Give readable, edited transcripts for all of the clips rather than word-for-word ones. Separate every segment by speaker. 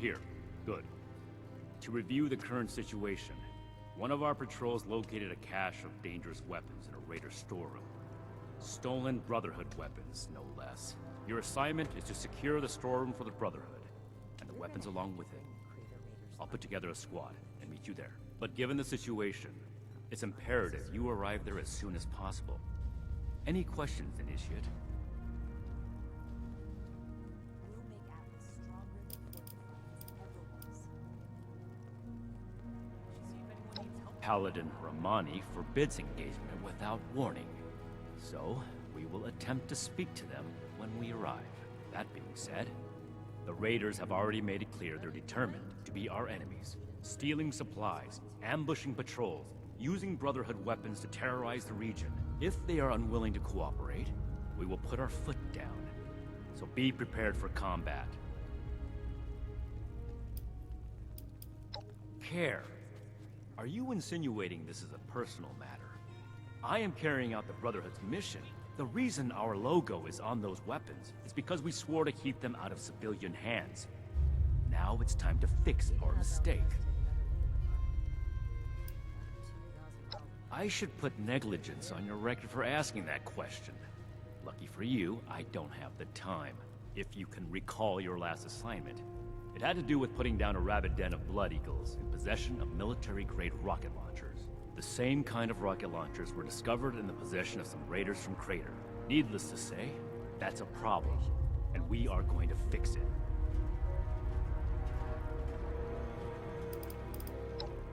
Speaker 1: here. Good. To review the current situation, one of our patrols located a cache of dangerous weapons in a raider's storeroom. Stolen Brotherhood weapons, no less. Your assignment is to secure the storeroom for the Brotherhood, and the weapons along with it. I'll put together a squad and meet you there. But given the situation, it's imperative you arrive there as soon as possible. Any questions, Initiate? Paladin Ramani forbids engagement without warning. So, we will attempt to speak to them when we arrive. That being said, the raiders have already made it clear they're determined to be our enemies. Stealing supplies, ambushing patrols, using Brotherhood weapons to terrorize the region. If they are unwilling to cooperate, we will put our foot down. So be prepared for combat. Care. Are you insinuating this is a personal matter? I am carrying out the Brotherhood's mission. The reason our logo is on those weapons is because we swore to keep them out of civilian hands. Now it's time to fix our mistake. I should put negligence on your record for asking that question. Lucky for you, I don't have the time. If you can recall your last assignment, it had to do with putting down a rabid den of Blood Eagles in possession of military-grade rocket launchers. The same kind of rocket launchers were discovered in the possession of some raiders from Crater. Needless to say, that's a problem, and we are going to fix it.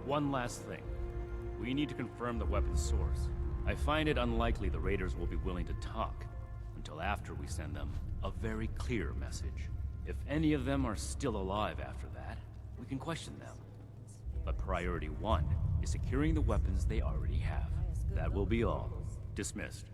Speaker 1: One last thing. We need to confirm the weapon's source. I find it unlikely the raiders will be willing to talk until after we send them a very clear message. If any of them are still alive after that, we can question them. But priority one is securing the weapons they already have. That will be all. Dismissed.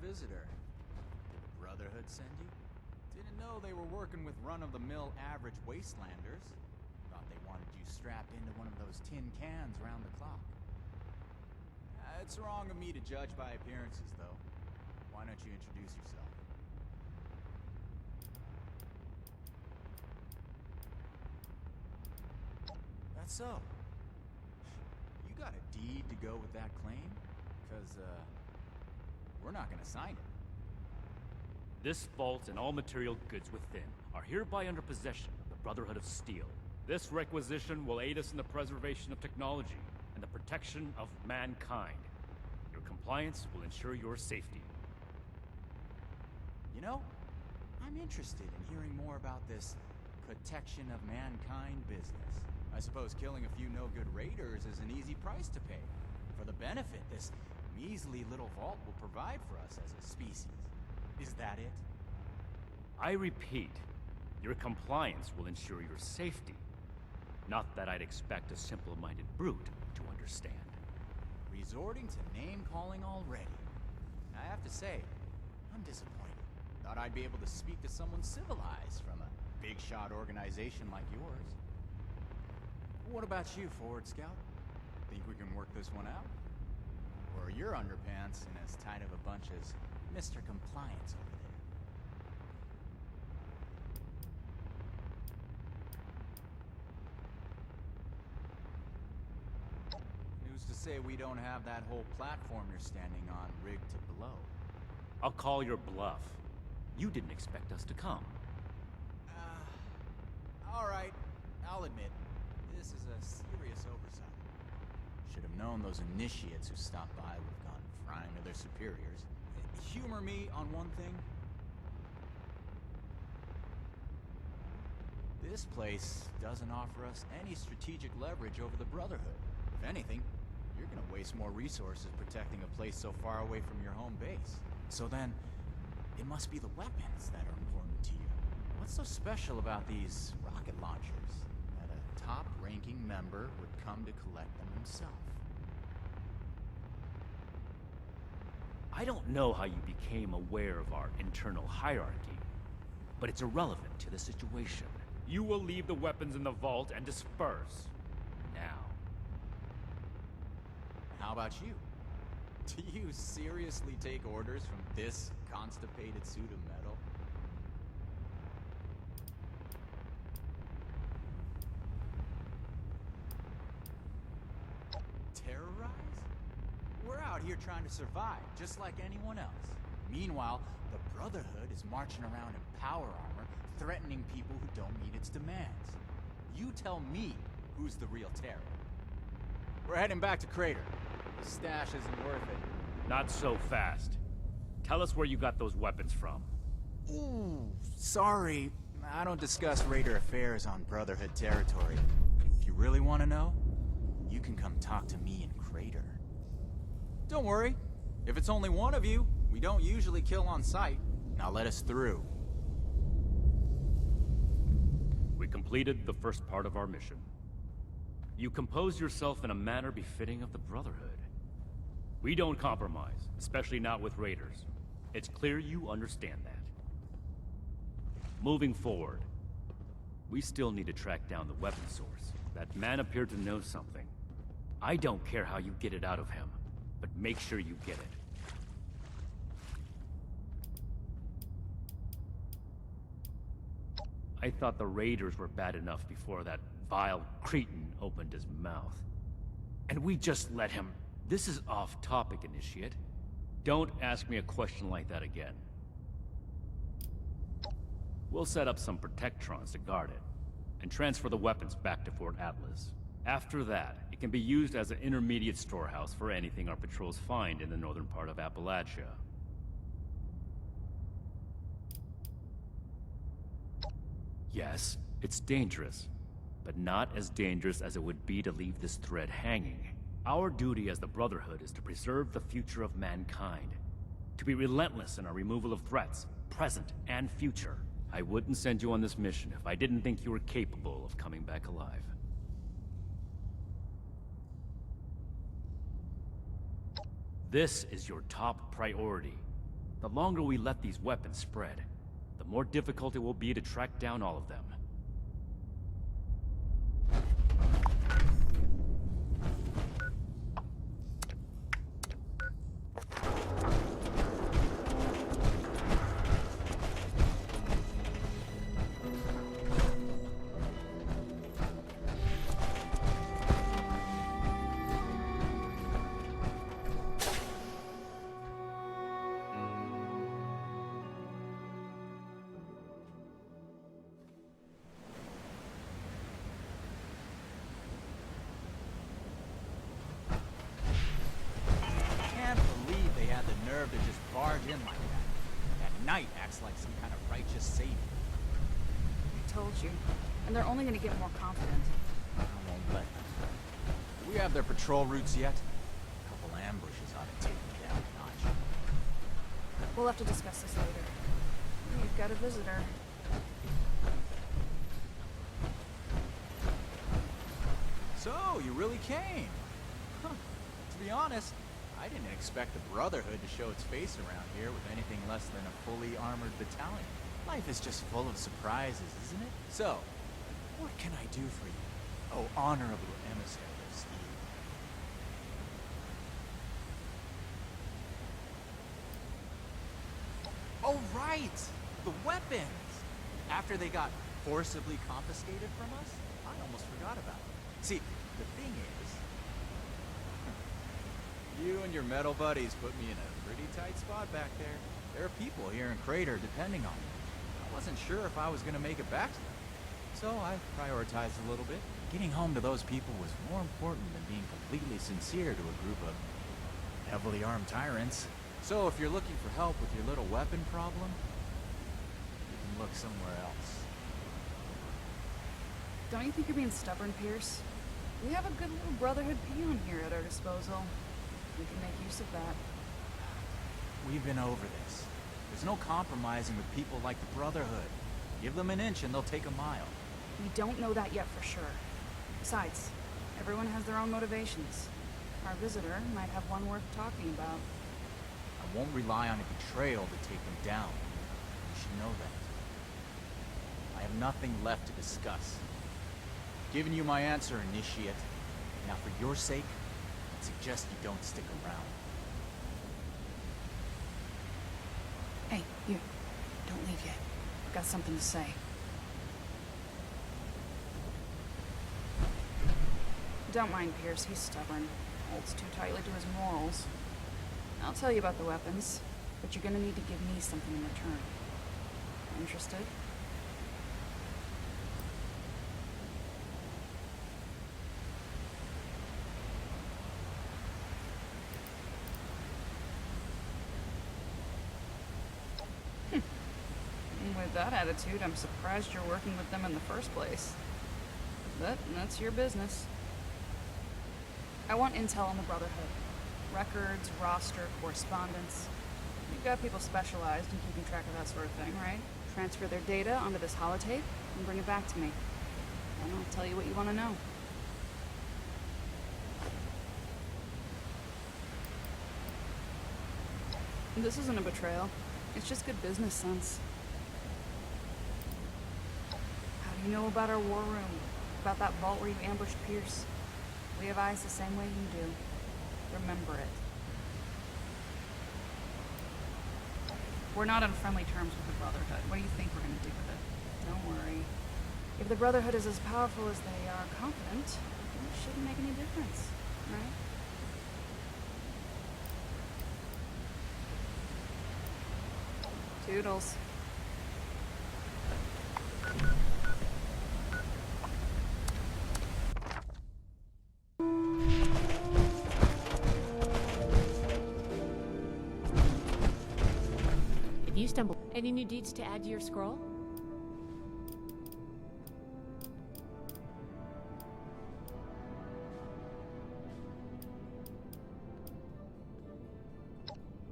Speaker 2: Visitor. Brotherhood send you? Didn't know they were working with run-of-the-mill average wastelanders. Thought they wanted you strapped into one of those tin cans round the clock. It's wrong of me to judge by appearances, though. Why don't you introduce yourself? That's so. You got a deed to go with that claim? 'Cause, we're not gonna sign it.
Speaker 1: This vault and all material goods within are hereby under possession of the Brotherhood of Steel. This requisition will aid us in the preservation of technology and the protection of mankind. Your compliance will ensure your safety.
Speaker 2: You know, I'm interested in hearing more about this protection of mankind business. I suppose killing a few no-good raiders is an easy price to pay for the benefit this measly little vault will provide for us as a species. Is that it?
Speaker 1: I repeat, your compliance will ensure your safety. Not that I'd expect a simple-minded brute to understand.
Speaker 2: Resorting to name-calling already. I have to say, I'm disappointed. Thought I'd be able to speak to someone civilized from a big-shot organization like yours. What about you, Forward Scout? Think we can work this one out? Or are your underpants in as tight of a bunch as Mr. Compliance over there? Who's to say we don't have that whole platform you're standing on rigged to blow?
Speaker 1: I'll call your bluff. You didn't expect us to come.
Speaker 2: Alright, I'll admit, this is a serious oversight. Should have known those initiates who stopped by would have gone frying to their superiors. humor me on one thing? This place doesn't offer us any strategic leverage over the Brotherhood. If anything, you're gonna waste more resources protecting a place so far away from your home base. So then, it must be the weapons that are important to you. What's so special about these rocket launchers that a top-ranking member would come to collect them himself?
Speaker 1: I don't know how you became aware of our internal hierarchy, but it's irrelevant to the situation. You will leave the weapons in the vault and disperse. Now.
Speaker 2: How about you? Do you seriously take orders from this constipated suit of metal? Terrorize? We're out here trying to survive, just like anyone else. Meanwhile, the Brotherhood is marching around in power armor, threatening people who don't meet its demands. You tell me who's the real terror. We're heading back to Crater. The stash isn't worth it.
Speaker 1: Not so fast. Tell us where you got those weapons from.
Speaker 2: Ooh, sorry. I don't discuss Raider affairs on Brotherhood territory. If you really want to know, you can come talk to me in Crater. Don't worry. If it's only one of you, we don't usually kill on sight. Now let us through.
Speaker 1: We completed the first part of our mission. You compose yourself in a manner befitting of the Brotherhood. We don't compromise, especially not with Raiders. It's clear you understand that. Moving forward, we still need to track down the weapon source. That man appeared to know something. I don't care how you get it out of him, but make sure you get it. I thought the Raiders were bad enough before that vile cretin opened his mouth. And we just let him... This is off topic, Initiate. Don't ask me a question like that again. We'll set up some Protectrons to guard it, and transfer the weapons back to Fort Atlas. After that, it can be used as an intermediate storehouse for anything our patrols find in the northern part of Appalachia. Yes, it's dangerous, but not as dangerous as it would be to leave this thread hanging. Our duty as the Brotherhood is to preserve the future of mankind, to be relentless in our removal of threats, present and future. I wouldn't send you on this mission if I didn't think you were capable of coming back alive. This is your top priority. The longer we let these weapons spread, the more difficult it will be to track down all of them.
Speaker 2: To just barge in like that. That knight acts like some kind of righteous savior.
Speaker 3: I told you. And they're only gonna get more confident.
Speaker 2: I won't let them. Do we have their patrol routes yet? A couple ambushes ought to take them down a notch.
Speaker 3: We'll have to discuss this later. We've got a visitor.
Speaker 2: So, you really came? Huh. To be honest, I didn't expect the Brotherhood to show its face around here with anything less than a fully armored battalion. Life is just full of surprises, isn't it? So, what can I do for you? Oh, honorable emissary of Steve. Oh, right! The weapons! After they got forcibly confiscated from us, I almost forgot about them. See, the thing is, you and your metal buddies put me in a pretty tight spot back there. There are people here in Crater depending on me. I wasn't sure if I was going to make it back to them. So I prioritized a little bit. Getting home to those people was more important than being completely sincere to a group of heavily armed tyrants. So if you're looking for help with your little weapon problem, you can look somewhere else.
Speaker 3: Don't you think you're being stubborn, Pierce? We have a good little Brotherhood peon here at our disposal. We can make use of that.
Speaker 2: We've been over this. There's no compromising with people like the Brotherhood. Give them an inch and they'll take a mile.
Speaker 3: We don't know that yet for sure. Besides, everyone has their own motivations. Our visitor might have one worth talking about.
Speaker 2: I won't rely on a betrayal to take them down. You should know that. I have nothing left to discuss. Giving you my answer, Initiate. Now for your sake, I suggest you don't stick around.
Speaker 3: Hey, you. Don't leave yet. I've got something to say. Don't mind Pierce, he's stubborn. Holds too tightly to his morals. I'll tell you about the weapons, but you're gonna need to give me something in return. Interested? With that attitude, I'm surprised you're working with them in the first place. But that's your business. I want intel on the Brotherhood. Records, roster, correspondence. You've got people specialized in keeping track of that sort of thing, right? Transfer their data onto this holotape and bring it back to me. And I'll tell you what you want to know. This isn't a betrayal. It's just good business sense. How do you know about our war room? About that vault where you ambushed Pierce? We have eyes the same way you do. Remember it. We're not on friendly terms with the Brotherhood. What do you think we're gonna do with it? Don't worry. If the Brotherhood is as powerful as they are confident, it shouldn't make any difference, right? Toodles.
Speaker 4: If you stumble, any new deeds to add to your scroll?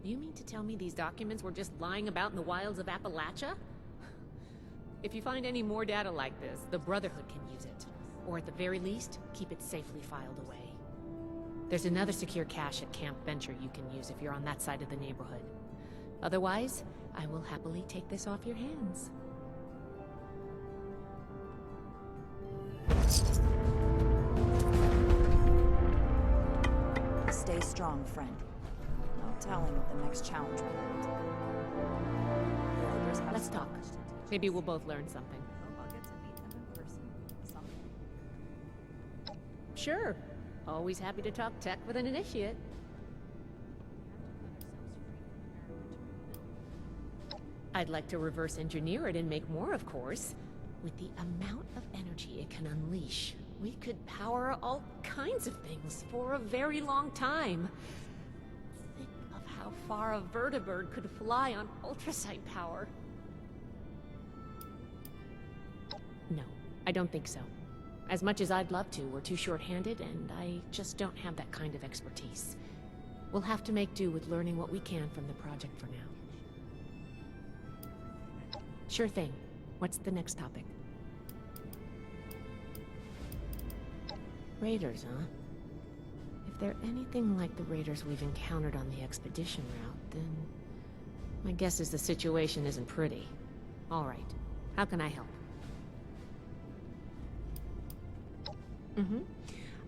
Speaker 4: You mean to tell me these documents were just lying about in the wilds of Appalachia? If you find any more data like this, the Brotherhood can use it. Or at the very least, keep it safely filed away. There's another secure cache at Camp Venture you can use if you're on that side of the neighborhood. Otherwise, I will happily take this off your hands.
Speaker 5: Stay strong, friend. No telling what the next challenge will hold.
Speaker 4: Let's talk. Maybe we'll both learn something.
Speaker 5: Hope I'll get to meet them in person someday.
Speaker 4: Sure. Always happy to talk tech with an initiate. I'd like to reverse engineer it and make more, of course. With the amount of energy it can unleash, we could power all kinds of things for a very long time. Think of how far a vertibird could fly on ultrasight power. No, I don't think so. As much as I'd love to, we're too short-handed, and I just don't have that kind of expertise. We'll have to make do with learning what we can from the project for now. Sure thing. What's the next topic? Raiders, huh? If they're anything like the raiders we've encountered on the expedition route, then my guess is the situation isn't pretty. All right. How can I help?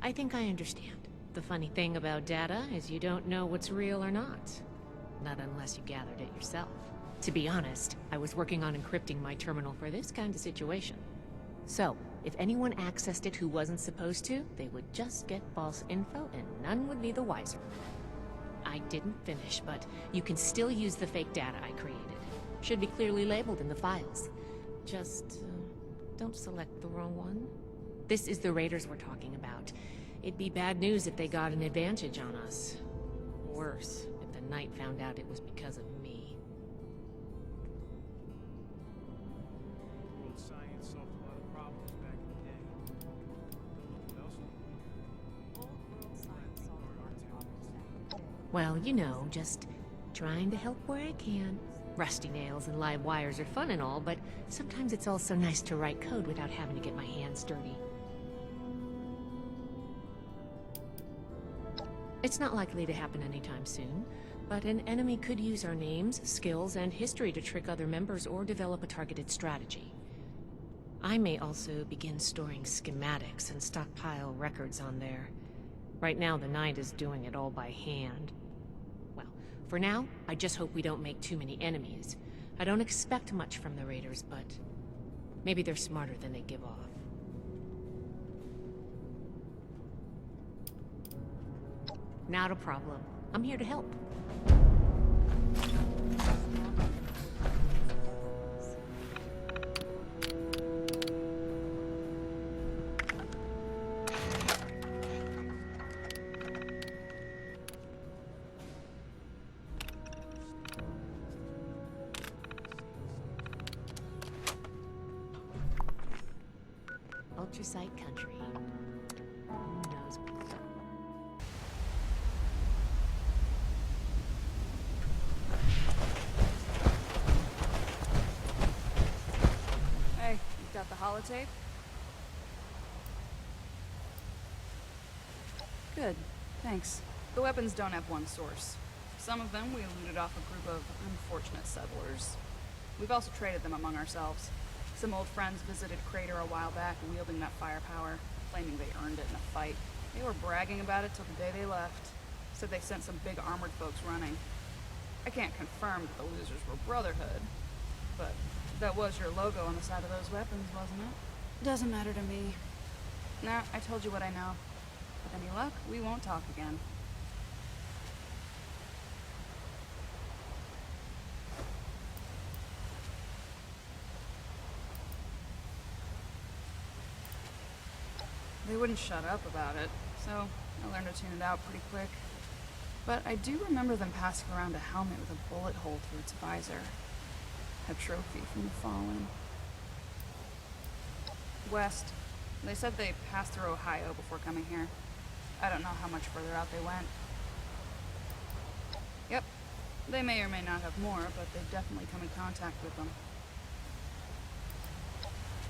Speaker 4: I think I understand. The funny thing about data is you don't know what's real or not. Not unless you gathered it yourself. To be honest, I was working on encrypting my terminal for this kind of situation. So, if anyone accessed it who wasn't supposed to, they would just get false info and none would be the wiser. I didn't finish, but you can still use the fake data I created. Should be clearly labeled in the files. Just, don't select the wrong one. This is the raiders we're talking about. It'd be bad news if they got an advantage on us. Worse, if the Knight found out it was because of me.
Speaker 6: World science solved a lot of problems back in the day. What else?
Speaker 4: Well, you know, just trying to help where I can. Rusty nails and live wires are fun and all, but sometimes it's also nice to write code without having to get my hands dirty. It's not likely to happen anytime soon, but an enemy could use our names, skills, and history to trick other members or develop a targeted strategy. I may also begin storing schematics and stockpile records on there. Right now, the Knight is doing it all by hand. Well, for now, I just hope we don't make too many enemies. I don't expect much from the Raiders, but maybe they're smarter than they give off. Not a problem. I'm here to help. Ultrasight country. Who knows?
Speaker 3: Hey, you got the holotape? Good, thanks. The weapons don't have one source. Some of them we looted off a group of unfortunate settlers. We've also traded them among ourselves. Some old friends visited Crater a while back wielding that firepower, claiming they earned it in a fight. They were bragging about it till the day they left. Said they sent some big armored folks running. I can't confirm that the losers were Brotherhood, but that was your logo on the side of those weapons, wasn't it? Doesn't matter to me. Nah, I told you what I know. With any luck, we won't talk again. They wouldn't shut up about it, so I learned to tune it out pretty quick. But I do remember them passing around a helmet with a bullet hole through its visor. A trophy from the Fallen. West. They said they passed through Ohio before coming here. I don't know how much further out they went. Yep. They may or may not have more, but they've definitely come in contact with them.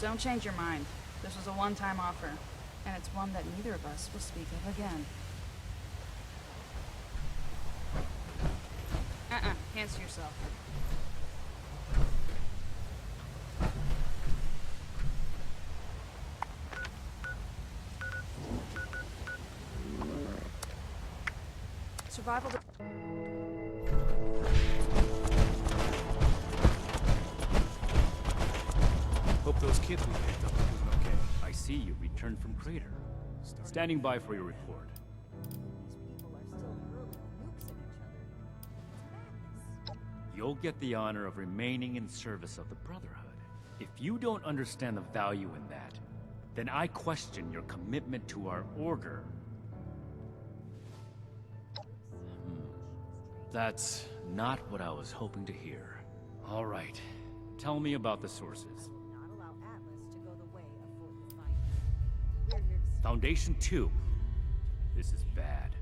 Speaker 3: Don't change your mind. This was a one-time offer. And it's one that neither of us will speak of again. Hands to yourself. Survival.
Speaker 6: Hope those kids we picked up are doing okay.
Speaker 1: I see you returned from Crater. Standing by for your report. You'll get the honor of remaining in service of the Brotherhood. If you don't understand the value in that, then I question your commitment to our order. That's not what I was hoping to hear. All right. Tell me about the sources. Foundation 2. This is bad.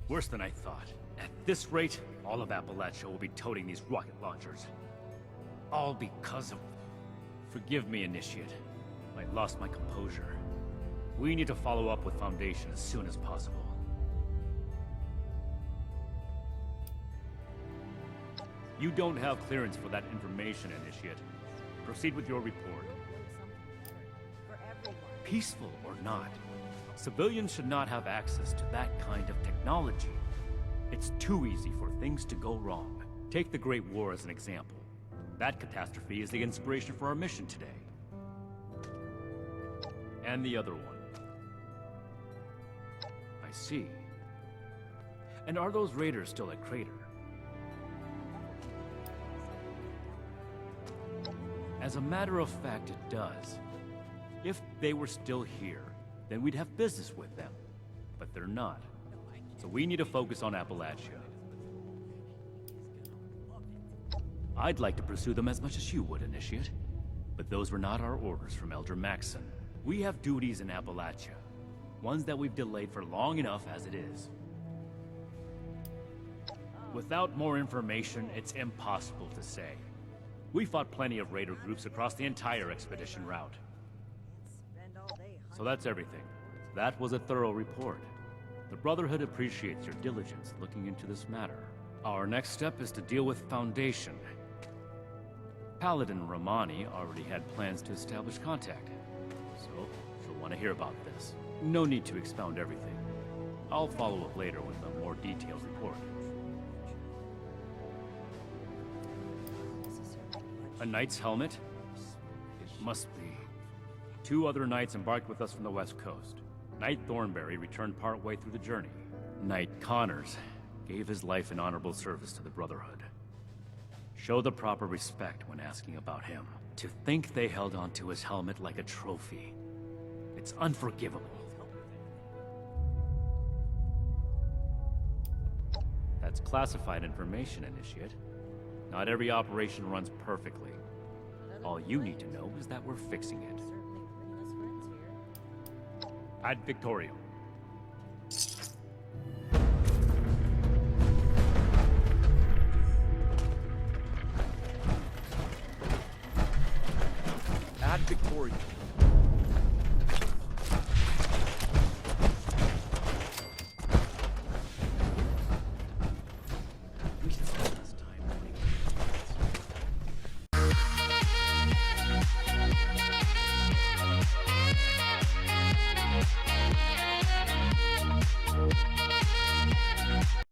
Speaker 1: Worse than I thought. At this rate, all of Appalachia will be toting these rocket launchers. All because of... Forgive me, Initiate. I lost my composure. We need to follow up with Foundation as soon as possible. You don't have clearance for that information, Initiate. Proceed with your report. Peaceful or not, civilians should not have access to that kind of technology. It's too easy for things to go wrong. Take the Great War as an example. That catastrophe is the inspiration for our mission today. And the other one. I see. And are those raiders still at Crater? As a matter of fact, it does. If they were still here, then we'd have business with them. But they're not. So we need to focus on Appalachia. I'd like to pursue them as much as you would, Initiate. But those were not our orders from Elder Maxson. We have duties in Appalachia. Ones that we've delayed for long enough as it is. Without more information, it's impossible to say. We fought plenty of raider groups across the entire expedition route. So that's everything. That was a thorough report. The Brotherhood appreciates your diligence looking into this matter. Our next step is to deal with Foundation. Paladin Romani already had plans to establish contact, so she'll want to hear about this. No need to expound everything. I'll follow up later with a more detailed report. A knight's helmet? It must be. 2 other knights embarked with us from the west coast. Knight Thornberry returned partway through the journey. Knight Connors gave his life in honorable service to the Brotherhood. Show the proper respect when asking about him. To think they held onto his helmet like a trophy. It's unforgivable. That's classified information, Initiate. Not every operation runs perfectly. All you need to know is that we're fixing it. Ad Victorium.